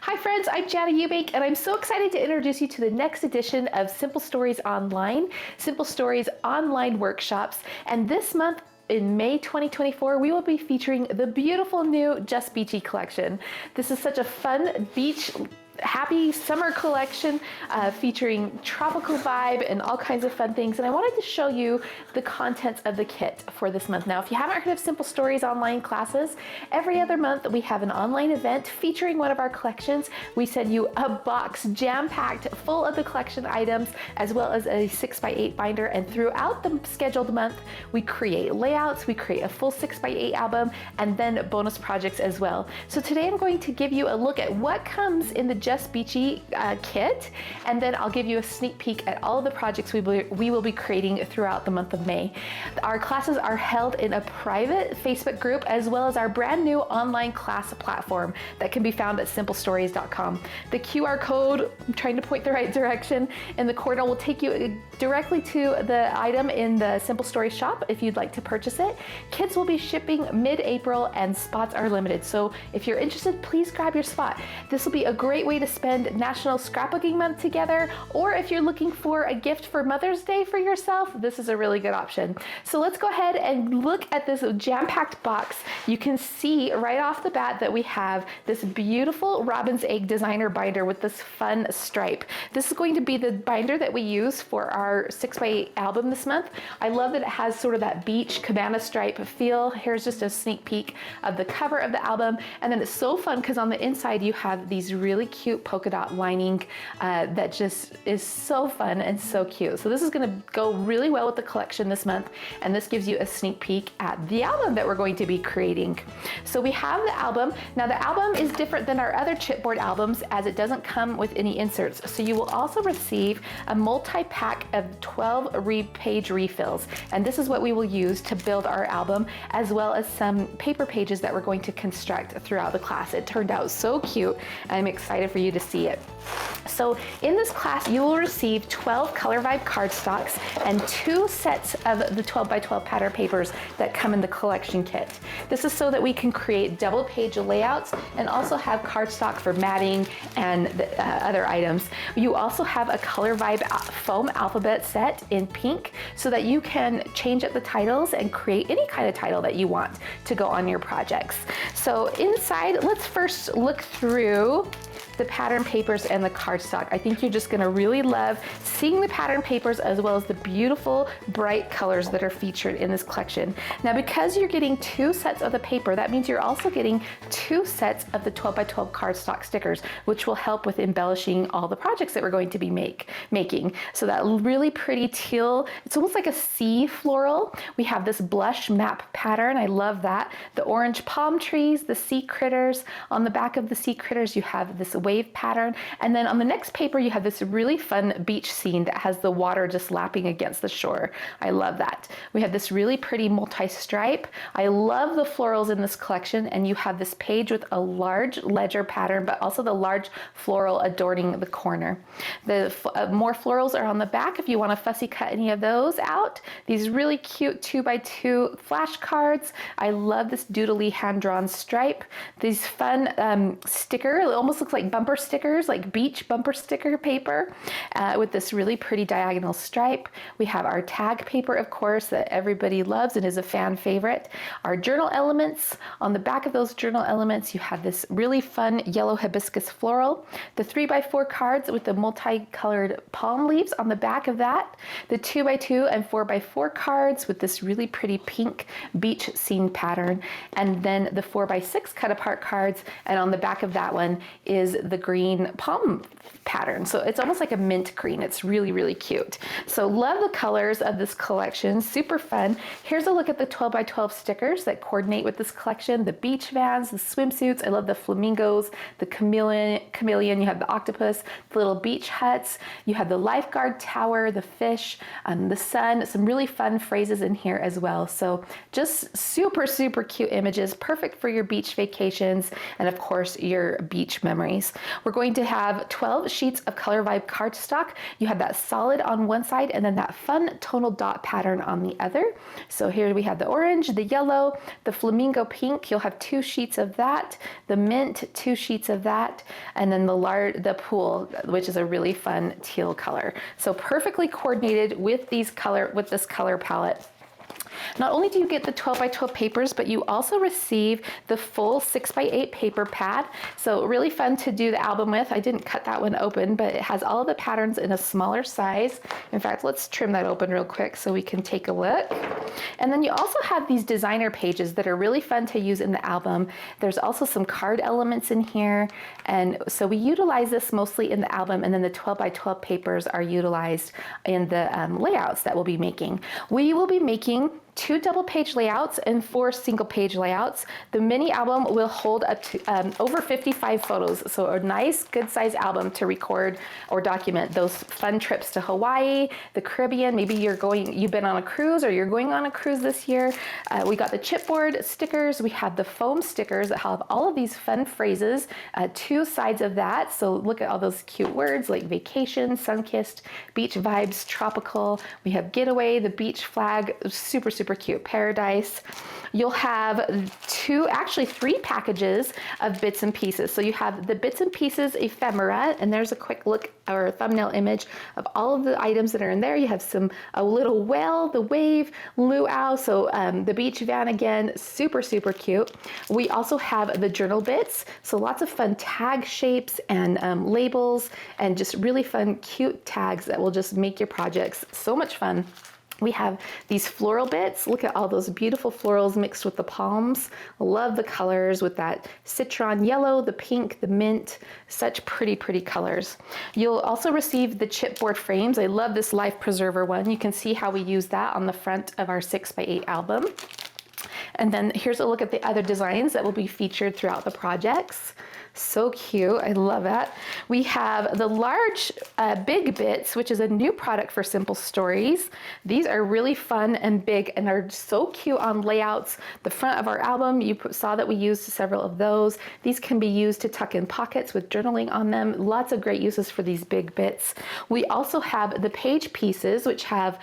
Hi friends, I'm Jana Eubank, and I'm so excited to introduce you to the next edition of Simple Stories Online, Simple Stories Online Workshops. And this month, in May 2024, we will be featuring the beautiful new Just Beachy collection. This is such a fun beach happy summer collection featuring tropical vibe and all kinds of fun things. And I wanted to show you the contents of the kit for this month. Now, if you haven't heard of Simple Stories online classes, every other month we have an online event featuring one of our collections. We send you a box jam-packed full of the collection items, as well as a 6x8 binder. And throughout the scheduled month, we create layouts, we create a full 6x8 album, and then bonus projects as well. So today I'm going to give you a look at what comes in the Just Beachy kit, and then I'll give you a sneak peek at all of the projects we will be creating throughout the month of May. Our classes are held in a private Facebook group, as well as our brand new online class platform that can be found at simplestories.com. The QR code, I'm trying to point the right direction, in the corner will take you directly to the item in the Simple Stories shop if you'd like to purchase it. Kits will be shipping mid-April and spots are limited. So if you're interested, please grab your spot. This will be a great way to spend National Scrapbooking Month together, or if you're looking for a gift for Mother's Day for yourself, this is a really good option. So let's go ahead and look at this jam-packed box. You can see right off the bat that we have this beautiful robin's egg designer binder with this fun stripe. This is going to be the binder that we use for our 6x8 album this month. I love that it has sort of that beach cabana stripe feel. Here's just a sneak peek of the cover of the album. And then it's so fun because on the inside you have these really cute polka dot lining that just is so fun and so cute. So this is going to go really well with the collection this month, and this gives you a sneak peek at the album that we're going to be creating. So we have the album. Now the album is different than our other chipboard albums as it doesn't come with any inserts. So you will also receive a multi-pack of 12 page refills, and this is what we will use to build our album, as well as some paper pages that we're going to construct throughout the class. It turned out so cute, and I'm excited for you to see it. So in this class, you will receive 12 Color Vibe cardstocks and 2 sets of the 12x12 pattern papers that come in the collection kit. This is so that we can create double page layouts and also have cardstock for matting and the, other items. You also have a Color Vibe foam alphabet set in pink so that you can change up the titles and create any kind of title that you want to go on your projects. So inside, let's first look through the pattern papers and the cardstock. I think you're just gonna really love seeing the pattern papers as well as the beautiful bright colors that are featured in this collection. Now, because you're getting 2 sets of the paper, that means you're also getting 2 sets of the 12x12 cardstock stickers, which will help with embellishing all the projects that we're going to be making. So that really pretty teal, it's almost like a sea floral. We have this blush map pattern, I love that. The orange palm trees, the sea critters. On the back of the sea critters, you have this wave pattern, and then on the next paper you have this really fun beach scene that has the water just lapping against the shore. I love that. We have this really pretty multi-stripe. I love the florals in this collection, and you have this page with a large ledger pattern, but also the large floral adorning the corner. The more florals are on the back if you want to fussy cut any of those out. These really cute 2x2 flashcards. I love this doodly hand-drawn stripe. These fun sticker, it almost looks like bumper stickers, like beach bumper sticker paper with this really pretty diagonal stripe. We have our tag paper, of course, that everybody loves and is a fan favorite. Our journal elements. On the back of those journal elements, you have this really fun yellow hibiscus floral. The 3x4 cards with the multicolored palm leaves on the back of that. The 2x2 and 4x4 cards with this really pretty pink beach scene pattern. And then the 4x6 cut apart cards, and on the back of that one is the green palm pattern. So it's almost like a mint green. It's really, really cute. So love the colors of this collection. Super fun. Here's a look at the 12x12 stickers that coordinate with this collection. The beach vans, the swimsuits. I love the flamingos, the chameleon. You have the octopus, the little beach huts. You have the lifeguard tower, the fish, the sun. Some really fun phrases in here as well. So just super, super cute images. Perfect for your beach vacations and, of course, your beach memories. We're going to have 12 sheets of Color Vibe cardstock. You have that solid on one side and then that fun tonal dot pattern on the other. So here we have the orange, the yellow, the flamingo pink. You'll have 2 sheets of that, the mint, 2 sheets of that, and then the pool, which is a really fun teal color. So perfectly coordinated with this color palette. Not only do you get the 12 by 12 papers, but you also receive the full 6 by 8 paper pad. So really fun to do the album with. I didn't cut that one open, but it has all of the patterns in a smaller size. In fact, let's trim that open real quick so we can take a look. And then you also have these designer pages that are really fun to use in the album. There's also some card elements in here. And so we utilize this mostly in the album, and then the 12 by 12 papers are utilized in the layouts that we'll be making. We will be making 2 double page layouts and 4 single page layouts. The mini album will hold up to over 55 photos. So a nice good size album to record or document those fun trips to Hawaii, the Caribbean. Maybe you've been on a cruise or you're going on a cruise this year. We got the chipboard stickers. We have the foam stickers that have all of these fun phrases, 2 sides of that. So look at all those cute words like vacation, sun-kissed, beach vibes, tropical. We have getaway, the beach flag, super cute, paradise. You'll have 3 packages of bits and pieces. So you have the bits and pieces ephemera, and there's a quick look or thumbnail image of all of the items that are in there. You have a little whale, the wave, luau, so the beach van again, super cute. We also have the journal bits, so lots of fun tag shapes and labels, and just really fun, cute tags that will just make your projects so much fun. We have these floral bits. Look at all those beautiful florals mixed with the palms. Love the colors with that citron yellow, the pink, the mint, such pretty colors. You'll also receive the chipboard frames. I love this life preserver one. You can see how we use that on the front of our 6 by 8 album. And then here's a look at the other designs that will be featured throughout the projects. So cute, I love that. We have the large big bits, which is a new product for Simple Stories. These are really fun and big and are so cute on layouts. The front of our album, you saw that we used several of those. These can be used to tuck in pockets with journaling on them. Lots of great uses for these big bits. We also have the page pieces, which have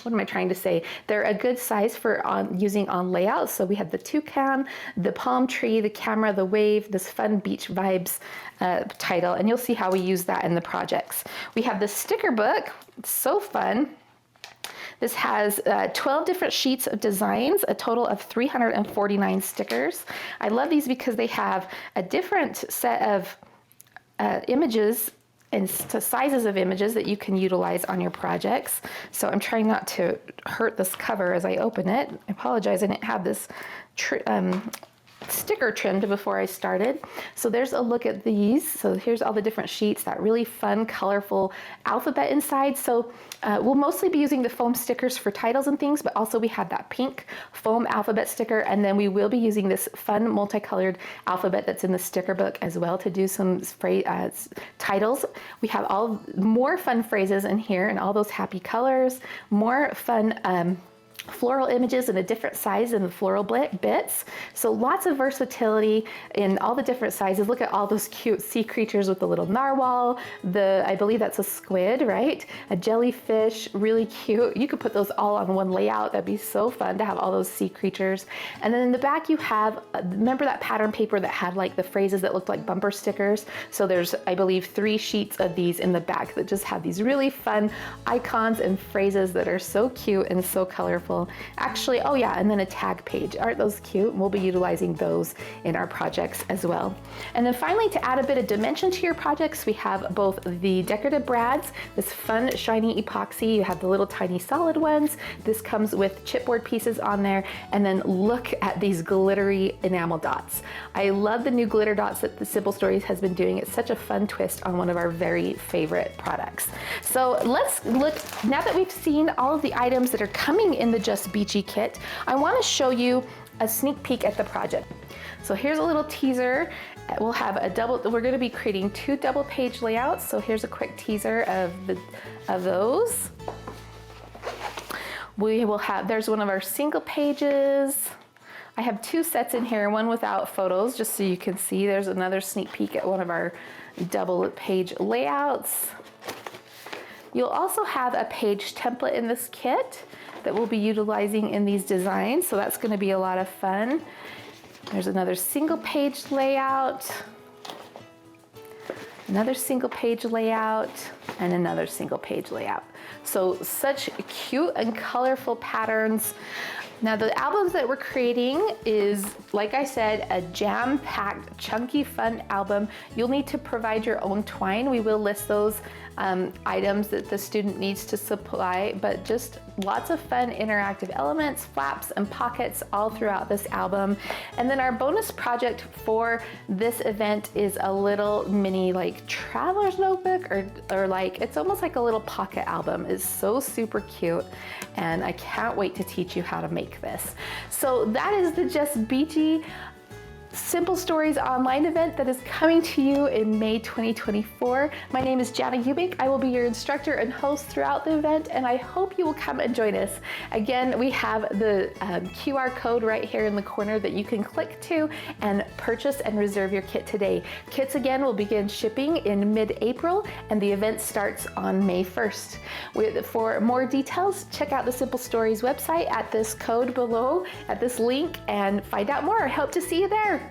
what am I trying to say? They're a good size for using on layouts. So we have the toucan, the palm tree, the camera, the wave, this fun beach vibes title, and you'll see how we use that in the projects. We have the sticker book. It's so fun. This has 12 different sheets of designs, a total of 349 stickers. I love these because they have a different set of images and sizes of images that you can utilize on your projects. So I'm trying not to hurt this cover as I open it. I apologize, I didn't have this sticker trimmed before I started. So there's a look at these. So here's all the different sheets, that really fun, colorful alphabet inside. So we'll mostly be using the foam stickers for titles and things, but also we have that pink foam alphabet sticker, and then we will be using this fun multicolored alphabet that's in the sticker book as well to do some titles. We have more fun phrases in here and all those happy colors, more fun floral images in a different size in the floral bits. So lots of versatility in all the different sizes. Look at all those cute sea creatures with the little narwhal, I believe that's a squid, right? A jellyfish, really cute. You could put those all on one layout. That'd be so fun to have all those sea creatures. And then in the back you have, remember that pattern paper that had like the phrases that looked like bumper stickers? So there's, I believe, 3 sheets of these in the back that just have these really fun icons and phrases that are so cute and so colorful. Actually, oh yeah, and then a tag page. Aren't those cute? We'll be utilizing those in our projects as well. And then finally, to add a bit of dimension to your projects, we have both the decorative brads, this fun shiny epoxy. You have the little tiny solid ones. This comes with chipboard pieces on there. And then look at these glittery enamel dots. I love the new glitter dots that the Simple Stories has been doing. It's such a fun twist on one of our very favorite products. So let's look, now that we've seen all of the items that are coming in the Just Beachy kit, I want to show you a sneak peek at the project. So here's a little teaser. We'll have we're going to be creating 2 double page layouts. So here's a quick teaser of those. We will have, there's one of our single pages. I have 2 sets in here, one without photos, just so you can see. There's another sneak peek at one of our double page layouts. You'll also have a page template in this kit that we'll be utilizing in these designs, so that's going to be a lot of fun. There's another single page layout, another single page layout, and another single page layout. So such cute and colorful patterns. Now the albums that we're creating is, like I said, a jam-packed, chunky, fun album. You'll need to provide your own twine. We will list those items that the student needs to supply, but just lots of fun interactive elements, flaps and pockets all throughout this album. And then our bonus project for this event is a little mini like traveler's notebook, or like, it's almost like a little pocket album. It's so super cute, and I can't wait to teach you how to make this. So that is the Just Beachy Simple Stories online event that is coming to you in May 2024. My name is Jana Eubank. I will be your instructor and host throughout the event, and I hope you will come and join us. Again, we have the QR code right here in the corner that you can click to and purchase and reserve your kit today. Kits again will begin shipping in mid-April, and the event starts on May 1st. For more details, check out the Simple Stories website at this code below, at this link, and find out more. I hope to see you there.